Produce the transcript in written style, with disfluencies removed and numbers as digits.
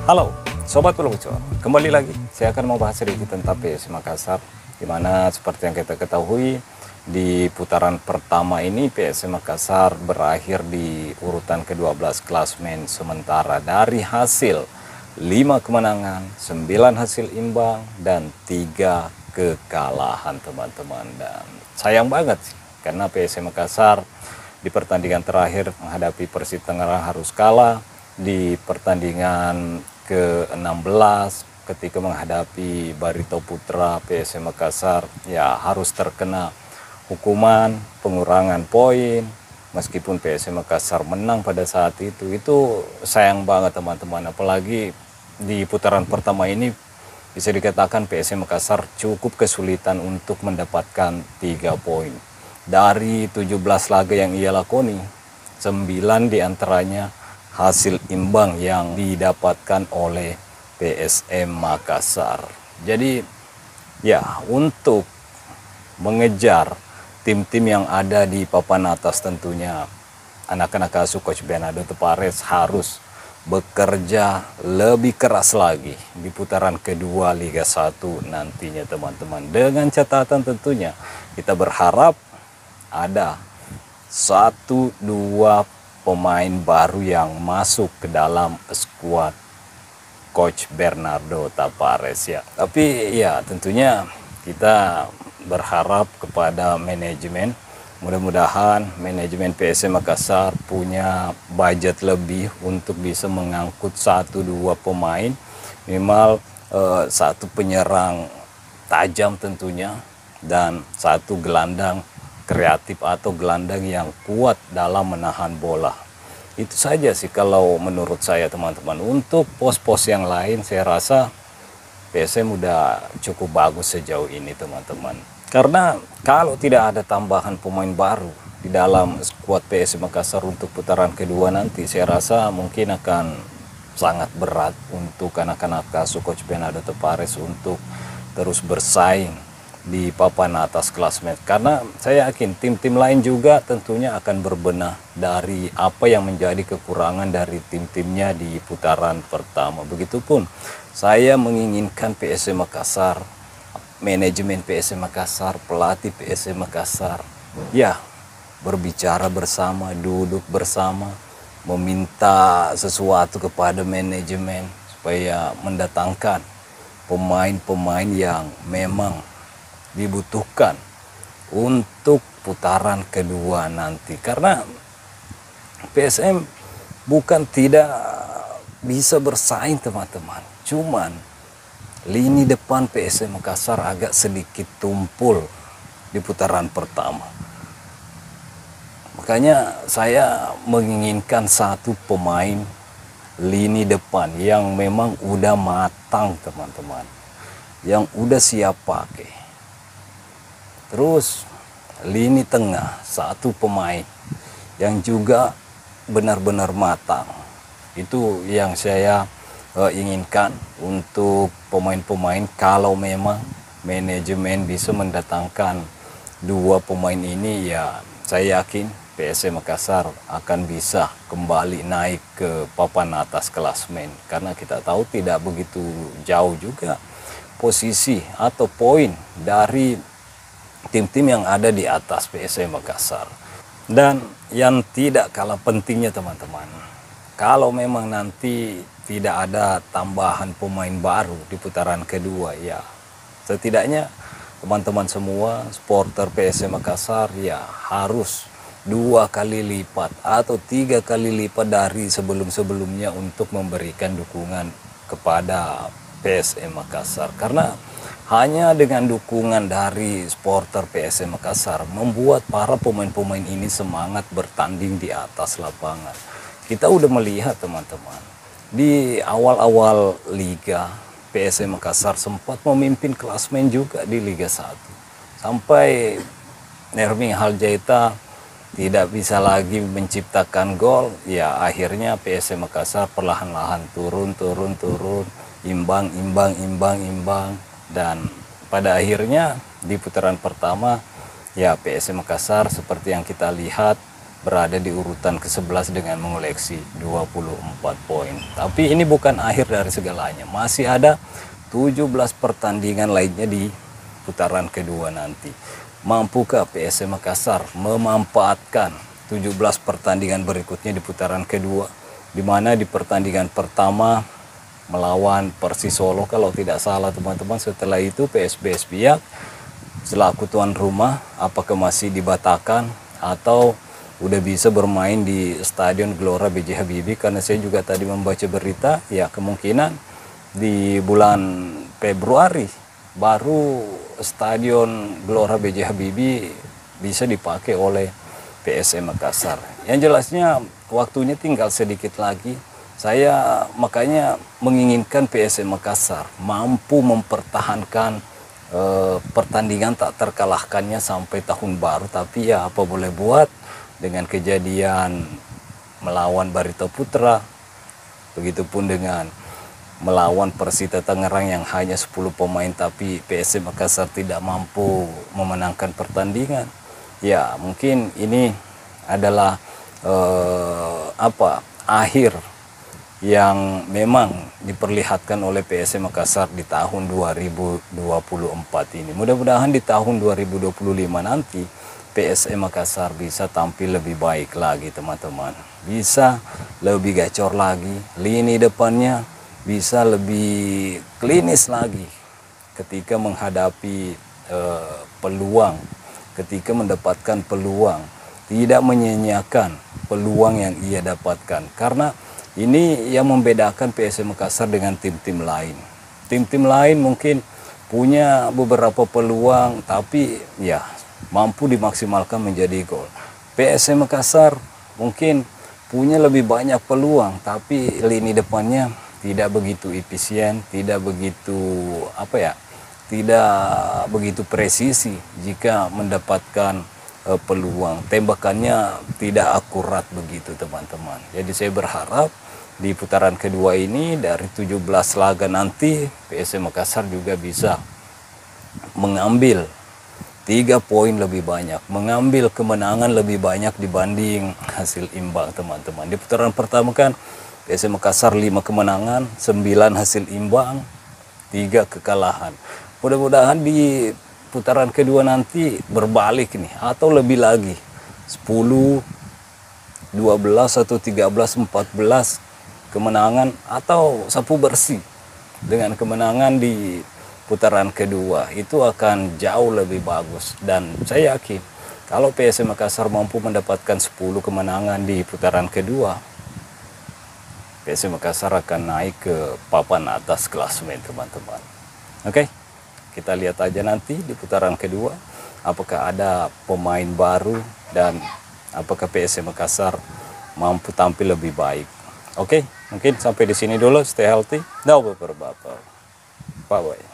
Halo, Sobat Bola Bocor. Kembali lagi, saya akan membahas sedikit tentang PSM Makassar. Dimana seperti yang kita ketahui, di putaran pertama ini PSM Makassar berakhir di urutan ke-12 klasmen sementara dari hasil 5 kemenangan, 9 hasil imbang, dan 3 kekalahan teman-teman. Dan sayang banget sih, karena PSM Makassar di pertandingan terakhir menghadapi Persib Tangerang harus kalah. Di pertandingan ke-16 ketika menghadapi Barito Putra, PSM Makassar ya harus terkena hukuman pengurangan poin. Meskipun PSM Makassar menang pada saat itu sayang banget teman-teman. Apalagi di putaran pertama ini bisa dikatakan PSM Makassar cukup kesulitan untuk mendapatkan 3 poin. Dari 17 laga yang ia lakoni, 9 diantaranya hasil imbang yang didapatkan oleh PSM Makassar. Jadi ya, untuk mengejar tim-tim yang ada di papan atas tentunya anak-anak asuh Coach Bernardo Tavares harus bekerja lebih keras lagi di putaran kedua Liga 1 nantinya teman-teman. Dengan catatan tentunya kita berharap ada 1-2 pemain baru yang masuk ke dalam skuad Coach Bernardo Tavares ya. Tapi ya tentunya kita berharap kepada manajemen. Mudah-mudahan manajemen PSM Makassar punya budget lebih untuk bisa mengangkut 1-2 pemain. Minimal satu penyerang tajam tentunya, dan satu gelandang kreatif atau gelandang yang kuat dalam menahan bola. Itu saja sih kalau menurut saya teman-teman. Untuk pos-pos yang lain saya rasa PSM udah cukup bagus sejauh ini teman-teman. Karena kalau tidak ada tambahan pemain baru di dalam skuad PSM Makassar untuk putaran kedua nanti, saya rasa mungkin akan sangat berat untuk anak-anak asuh Coach Bernardo Tavares untuk terus bersaing di papan atas klasmen. Karena saya yakin tim-tim lain juga tentunya akan berbenah dari apa yang menjadi kekurangan dari tim-timnya di putaran pertama. Begitupun saya menginginkan PSM Makassar, manajemen PSM Makassar, pelatih PSM Makassar ya berbicara bersama, duduk bersama, meminta sesuatu kepada manajemen supaya mendatangkan pemain-pemain yang memang dibutuhkan untuk putaran kedua nanti. Karena PSM bukan tidak bisa bersaing teman-teman, cuman lini depan PSM Makassar agak sedikit tumpul di putaran pertama. Makanya saya menginginkan satu pemain lini depan yang memang udah matang teman-teman, yang udah siap pakai. Terus lini tengah satu pemain yang juga benar-benar matang. Itu yang saya inginkan untuk pemain-pemain. Kalau memang manajemen bisa mendatangkan 2 pemain ini, ya saya yakin PSM Makassar akan bisa kembali naik ke papan atas klasmen. Karena kita tahu tidak begitu jauh juga posisi atau poin dari tim-tim yang ada di atas PSM Makassar. Dan yang tidak kalah pentingnya teman-teman, kalau memang nanti tidak ada tambahan pemain baru di putaran kedua, ya setidaknya teman-teman semua supporter PSM Makassar ya harus 2 kali lipat atau 3 kali lipat dari sebelum-sebelumnya untuk memberikan dukungan kepada PSM Makassar. Karena hanya dengan dukungan dari supporter PSM Makassar membuat para pemain-pemain ini semangat bertanding di atas lapangan. Kita udah melihat teman-teman, di awal-awal liga PSM Makassar sempat memimpin klasmen juga di Liga 1. Sampai Nerming Haljaita tidak bisa lagi menciptakan gol, ya akhirnya PSM Makassar perlahan-lahan turun, imbang, dan pada akhirnya di putaran pertama ya PSM Makassar seperti yang kita lihat berada di urutan ke-11 dengan mengoleksi 24 poin. Tapi ini bukan akhir dari segalanya. Masih ada 17 pertandingan lainnya di putaran kedua nanti. Mampukah PSM Makassar memanfaatkan 17 pertandingan berikutnya di putaran kedua, di mana di pertandingan pertama melawan Persis Solo kalau tidak salah teman-teman. Setelah itu PSBS Biak selaku tuan rumah apakah masih dibatakan atau udah bisa bermain di Stadion Gelora B.J. Habibie, karena saya juga tadi membaca berita ya kemungkinan di bulan Februari baru Stadion Gelora B.J. Habibie bisa dipakai oleh PSM Makassar. Yang jelasnya waktunya tinggal sedikit lagi. Saya makanya menginginkan PSM Makassar mampu mempertahankan pertandingan tak terkalahkannya sampai tahun baru. Tapi ya apa boleh buat, dengan kejadian melawan Barito Putra, begitupun dengan melawan Persita Tangerang yang hanya 10 pemain tapi PSM Makassar tidak mampu memenangkan pertandingan. Ya mungkin ini adalah akhir yang memang diperlihatkan oleh PSM Makassar di tahun 2024 ini. Mudah-mudahan di tahun 2025 nanti PSM Makassar bisa tampil lebih baik lagi teman-teman. Bisa lebih gacor lagi, lini depannya bisa lebih klinis lagi ketika menghadapi peluang, ketika mendapatkan peluang, tidak menyanyiakan peluang yang ia dapatkan. Karena ini yang membedakan PSM Makassar dengan tim-tim lain. Tim-tim lain mungkin punya beberapa peluang tapi ya mampu dimaksimalkan menjadi gol. PSM Makassar mungkin punya lebih banyak peluang tapi lini depannya tidak begitu efisien, tidak begitu tidak begitu presisi jika mendapatkan peluang. Tembakannya tidak akurat begitu teman-teman. Jadi saya berharap di putaran kedua ini dari 17 laga nanti PSM Makassar juga bisa mengambil 3 poin lebih banyak, mengambil kemenangan lebih banyak dibanding hasil imbang teman-teman. Di putaran pertama kan PSM Makassar 5 kemenangan, 9 hasil imbang, 3 kekalahan. Mudah-mudahan di putaran kedua nanti berbalik nih atau lebih lagi 10, 12 atau 13, 14 kemenangan atau sapu bersih dengan kemenangan di putaran kedua itu akan jauh lebih bagus. Dan saya yakin kalau PSM Makassar mampu mendapatkan 10 kemenangan di putaran kedua, PSM Makassar akan naik ke papan atas klasemen teman-teman. Oke, kita lihat aja nanti di putaran kedua apakah ada pemain baru dan apakah PSM Makassar mampu tampil lebih baik. Oke, mungkin sampai di sini dulu. Stay healthy. Bye bye.